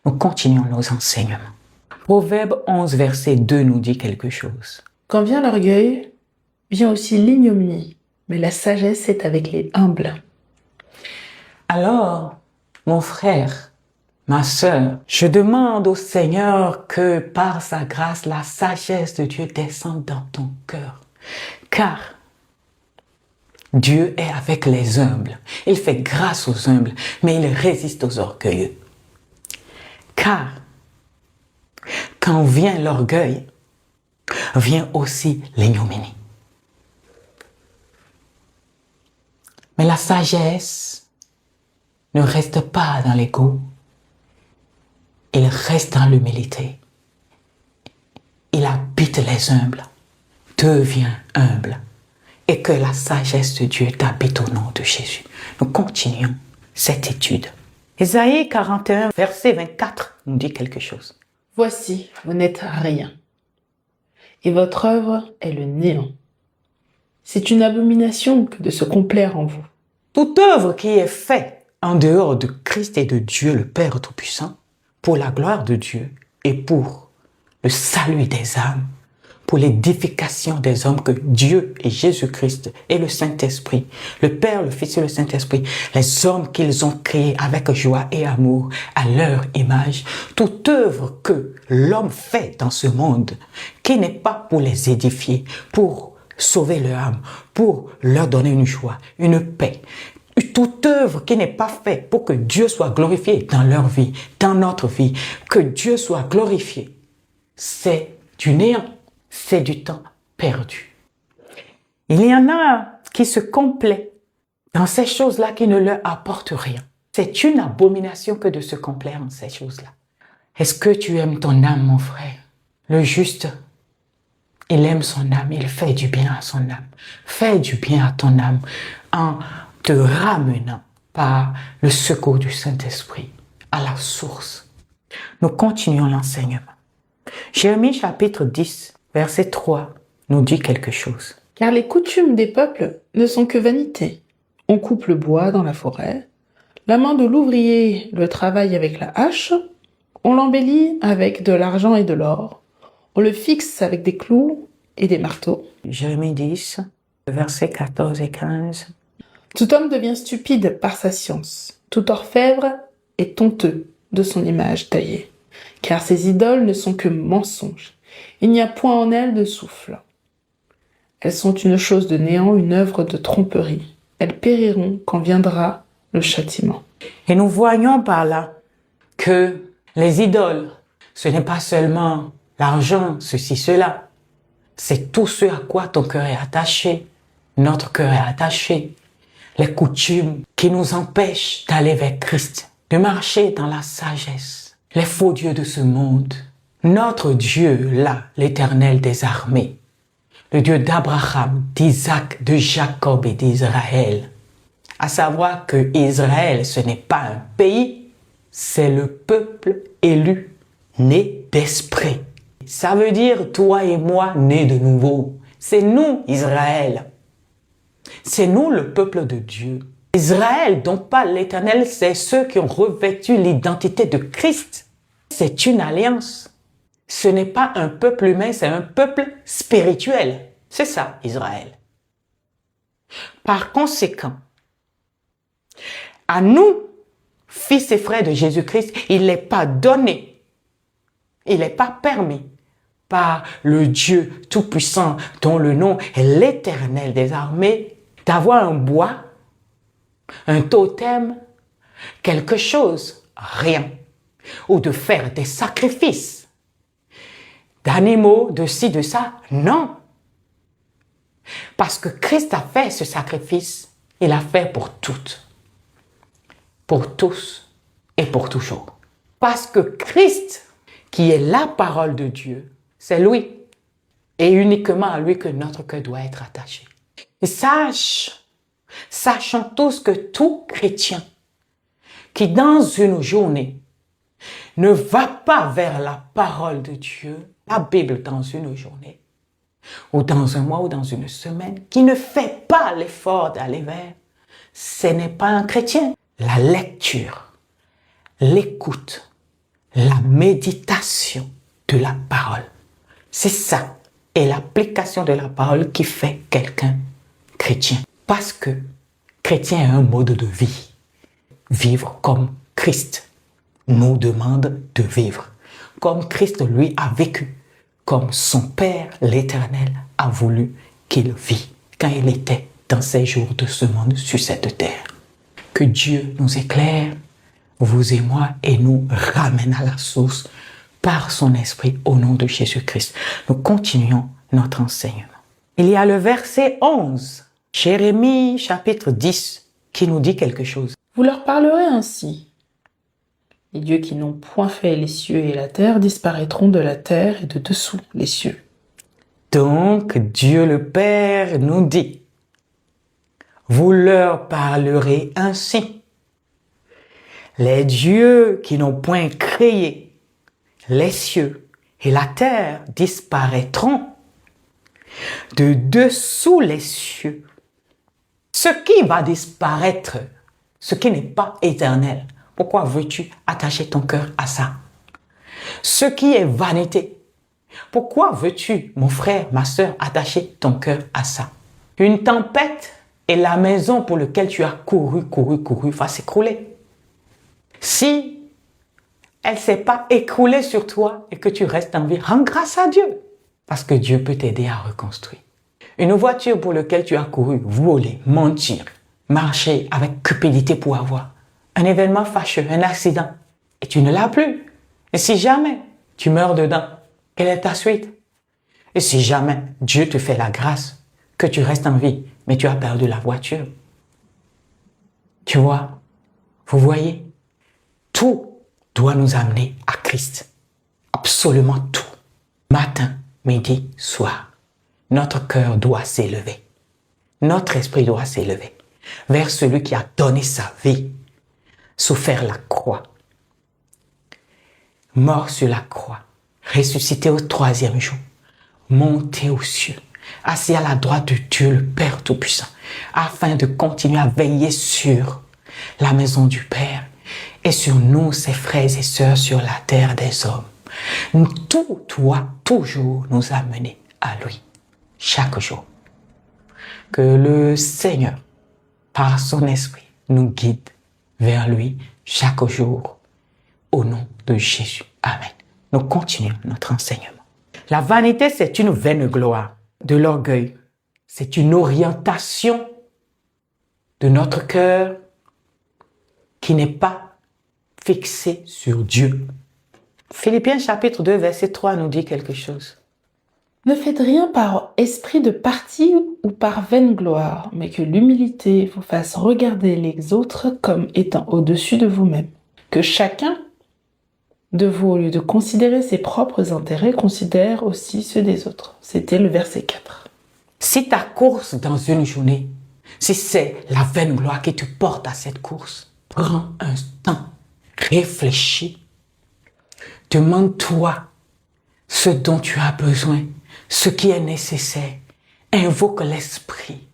Nous continuons nos enseignements. Proverbe 11, verset 2 nous dit quelque chose. Quand vient l'orgueil, vient aussi l'ignominie, mais la sagesse est avec les humbles. Alors, mon frère, ma sœur, je demande au Seigneur que par sa grâce, la sagesse de Dieu descende dans ton cœur. Car Dieu est avec les humbles. Il fait grâce aux humbles, mais il résiste aux orgueilleux. Car quand vient l'orgueil, vient aussi l'ignominie. Mais la sagesse ne reste pas dans l'ego, il reste dans l'humilité. Il habite les humbles, devient humble, et que la sagesse de Dieu t'habite au nom de Jésus. Nous continuons cette étude. Ésaïe 41, verset 24 nous dit quelque chose. Voici, vous n'êtes rien, et votre œuvre est le néant. C'est une abomination que de se complaire en vous. Toute œuvre qui est faite en dehors de Christ et de Dieu, le Père Tout-Puissant, pour la gloire de Dieu et pour le salut des âmes, pour l'édification des hommes que Dieu et Jésus-Christ et le Saint-Esprit, le Père, le Fils et le Saint-Esprit, les hommes qu'ils ont créés avec joie et amour à leur image, toute œuvre que l'homme fait dans ce monde, qui n'est pas pour les édifier, pour sauver leur âme, pour leur donner une joie, une paix, toute œuvre qui n'est pas faite pour que Dieu soit glorifié dans leur vie, dans notre vie, que Dieu soit glorifié, c'est du néant. C'est du temps perdu. Il y en a qui se complaisent dans ces choses-là qui ne leur apportent rien. C'est une abomination que de se complaire en ces choses-là. Est-ce que tu aimes ton âme, mon frère? Le juste, il aime son âme, il fait du bien à son âme. Fais du bien à ton âme en te ramenant par le secours du Saint-Esprit à la source. Nous continuons l'enseignement. Jérémie chapitre 10, verset 3 nous dit quelque chose. Car les coutumes des peuples ne sont que vanité. On coupe le bois dans la forêt, la main de l'ouvrier le travaille avec la hache, on l'embellit avec de l'argent et de l'or, on le fixe avec des clous et des marteaux. Jérémie 10, versets 14 et 15. Tout homme devient stupide par sa science. Tout orfèvre est honteux de son image taillée. Car ces idoles ne sont que mensonges. Il n'y a point en elles de souffle. Elles sont une chose de néant, une œuvre de tromperie. Elles périront quand viendra le châtiment. Et nous voyons par là que les idoles, ce n'est pas seulement l'argent, ceci, cela. C'est tout ce à quoi ton cœur est attaché, notre cœur est attaché. Les coutumes qui nous empêchent d'aller vers Christ, de marcher dans la sagesse. Les faux dieux de ce monde. Notre Dieu, là, l'Éternel des armées, le Dieu d'Abraham, d'Isaac, de Jacob et d'Israël. À savoir que Israël, ce n'est pas un pays, c'est le peuple élu, né d'esprit. Ça veut dire toi et moi, nés de nouveau. C'est nous, Israël. C'est nous, le peuple de Dieu. Israël, dont parle l'Éternel, c'est ceux qui ont revêtu l'identité de Christ. C'est une alliance. Ce n'est pas un peuple humain, c'est un peuple spirituel. C'est ça, Israël. Par conséquent, à nous, fils et frères de Jésus-Christ, il n'est pas donné, il n'est pas permis par le Dieu Tout-Puissant, dont le nom est l'Éternel des armées, d'avoir un bois, un totem, quelque chose, rien, ou de faire des sacrifices d'animaux, de ci, de ça, non. Parce que Christ a fait ce sacrifice, il l'a fait pour toutes, pour tous et pour toujours. Parce que Christ, qui est la parole de Dieu, c'est lui, et uniquement à lui que notre cœur doit être attaché. Et sachons tous que tout chrétien qui dans une journée ne va pas vers la parole de Dieu, la Bible dans une journée, ou dans un mois, ou dans une semaine, qui ne fait pas l'effort d'aller vers, ce n'est pas un chrétien. La lecture, l'écoute, la méditation de la parole. C'est ça. Et l'application de la parole qui fait quelqu'un chrétien. Parce que chrétien est un mode de vie. Vivre comme Christ nous demande de vivre. Comme Christ, lui, a vécu. Comme son Père, l'Éternel, a voulu qu'il vit quand il était dans ces jours de ce monde sur cette terre. Que Dieu nous éclaire, vous et moi, et nous ramène à la source par son esprit au nom de Jésus-Christ. Nous continuons notre enseignement. Il y a le verset 11, Jérémie chapitre 10, qui nous dit quelque chose. Vous leur parlerez ainsi. Les dieux qui n'ont point fait les cieux et la terre disparaîtront de la terre et de dessous les cieux. Donc Dieu le Père nous dit, vous leur parlerez ainsi. Les dieux qui n'ont point créé les cieux et la terre disparaîtront de dessous les cieux. Ce qui va disparaître, ce qui n'est pas éternel, pourquoi veux-tu attacher ton cœur à ça? Ce qui est vanité, pourquoi veux-tu, mon frère, ma sœur, attacher ton cœur à ça? Une tempête et la maison pour laquelle tu as couru va s'écrouler. Si elle ne s'est pas écroulée sur toi et que tu restes en vie, rends grâce à Dieu. Parce que Dieu peut t'aider à reconstruire. Une voiture pour laquelle tu as couru, voler, mentir, marcher avec cupidité pour avoir. Un événement fâcheux, un accident, et tu ne l'as plus. Et si jamais tu meurs dedans, quelle est ta suite? Et si jamais Dieu te fait la grâce que tu restes en vie, mais tu as perdu la voiture. Tu vois, vous voyez, tout doit nous amener à Christ. Absolument tout. Matin, midi, soir. Notre cœur doit s'élever. Notre esprit doit s'élever vers celui qui a donné sa vie, souffert la croix, mort sur la croix, ressuscité au 3e jour, monté aux cieux, assis à la droite de Dieu le Père Tout-Puissant, afin de continuer à veiller sur la maison du Père et sur nous, ses frères et sœurs, sur la terre des hommes. Tout doit toujours nous amener à lui, chaque jour. Que le Seigneur, par son esprit, nous guide vers lui chaque jour, au nom de Jésus. Amen. Nous continuons notre enseignement. La vanité, c'est une vaine gloire de l'orgueil. C'est une orientation de notre cœur qui n'est pas fixée sur Dieu. Philippiens chapitre 2, verset 3 nous dit quelque chose. Ne faites rien par esprit de parti ou par vaine gloire, mais que l'humilité vous fasse regarder les autres comme étant au-dessus de vous-même. Que chacun de vous, au lieu de considérer ses propres intérêts, considère aussi ceux des autres. C'était le verset 4. Si ta course dans une journée, si c'est la vaine gloire qui te porte à cette course, prends un temps, réfléchis, demande-toi ce dont tu as besoin, ce qui est nécessaire. Invoque l'Esprit.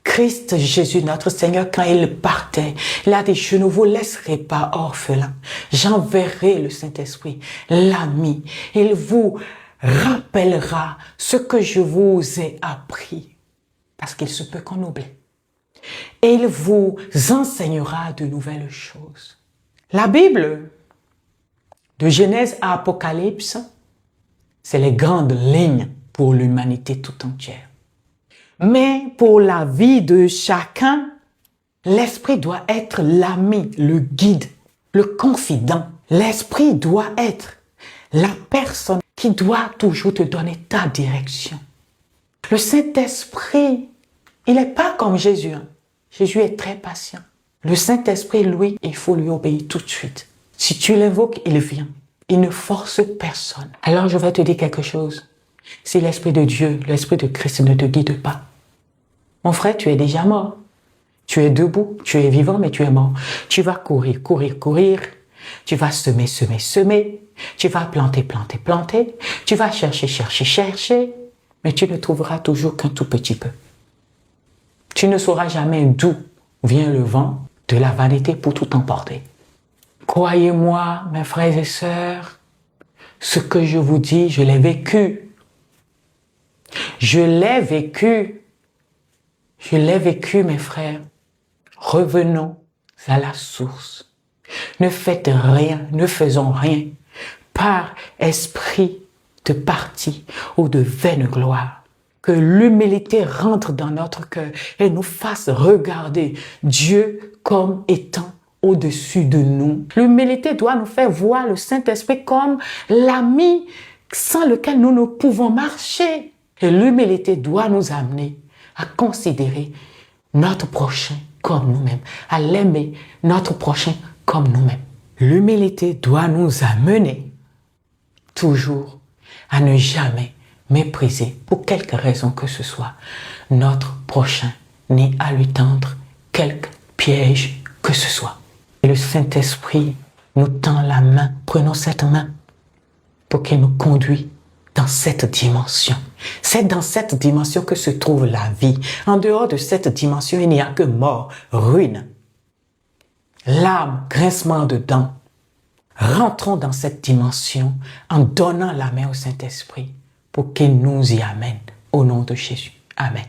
Christ Jésus, notre Seigneur, quand il partait, il a dit, je ne vous laisserai pas orphelins. J'enverrai le Saint-Esprit, l'ami. Il vous rappellera ce que je vous ai appris. Parce qu'il se peut qu'on oublie. Et il vous enseignera de nouvelles choses. La Bible, de Genèse à Apocalypse, c'est les grandes lignes pour l'humanité tout entière. Mais pour la vie de chacun, l'esprit doit être l'ami, le guide, le confident. L'esprit doit être la personne qui doit toujours te donner ta direction. Le Saint-Esprit, il n'est pas comme Jésus. Jésus est très patient. Le Saint-Esprit, lui, il faut lui obéir tout de suite. Si tu l'invoques, il vient. Il ne force personne. Alors je vais te dire quelque chose. Si l'Esprit de Dieu, l'Esprit de Christ ne te guide pas, mon frère, tu es déjà mort. Tu es debout, tu es vivant, mais tu es mort. Tu vas courir. Tu vas semer. Tu vas planter. Tu vas chercher. Mais tu ne trouveras toujours qu'un tout petit peu. Tu ne sauras jamais d'où vient le vent de la vanité pour tout emporter. Croyez-moi, mes frères et sœurs, ce que je vous dis, je l'ai vécu. Je l'ai vécu. Je l'ai vécu, mes frères. Revenons à la source. Ne faites rien, ne faisons rien par esprit de parti ou de vaine gloire. Que l'humilité rentre dans notre cœur et nous fasse regarder Dieu comme étant au-dessus de nous. L'humilité doit nous faire voir le Saint-Esprit comme l'ami sans lequel nous ne pouvons marcher. Et l'humilité doit nous amener à considérer notre prochain comme nous-mêmes, à l'aimer notre prochain comme nous-mêmes. L'humilité doit nous amener toujours à ne jamais mépriser, pour quelque raison que ce soit, notre prochain, ni à lui tendre quelque piège que ce soit. Et le Saint-Esprit nous tend la main. Prenons cette main pour qu'il nous conduise dans cette dimension. C'est dans cette dimension que se trouve la vie. En dehors de cette dimension, il n'y a que mort, ruine, larmes, grincement de dents. Rentrons dans cette dimension en donnant la main au Saint-Esprit pour qu'il nous y amène au nom de Jésus. Amen.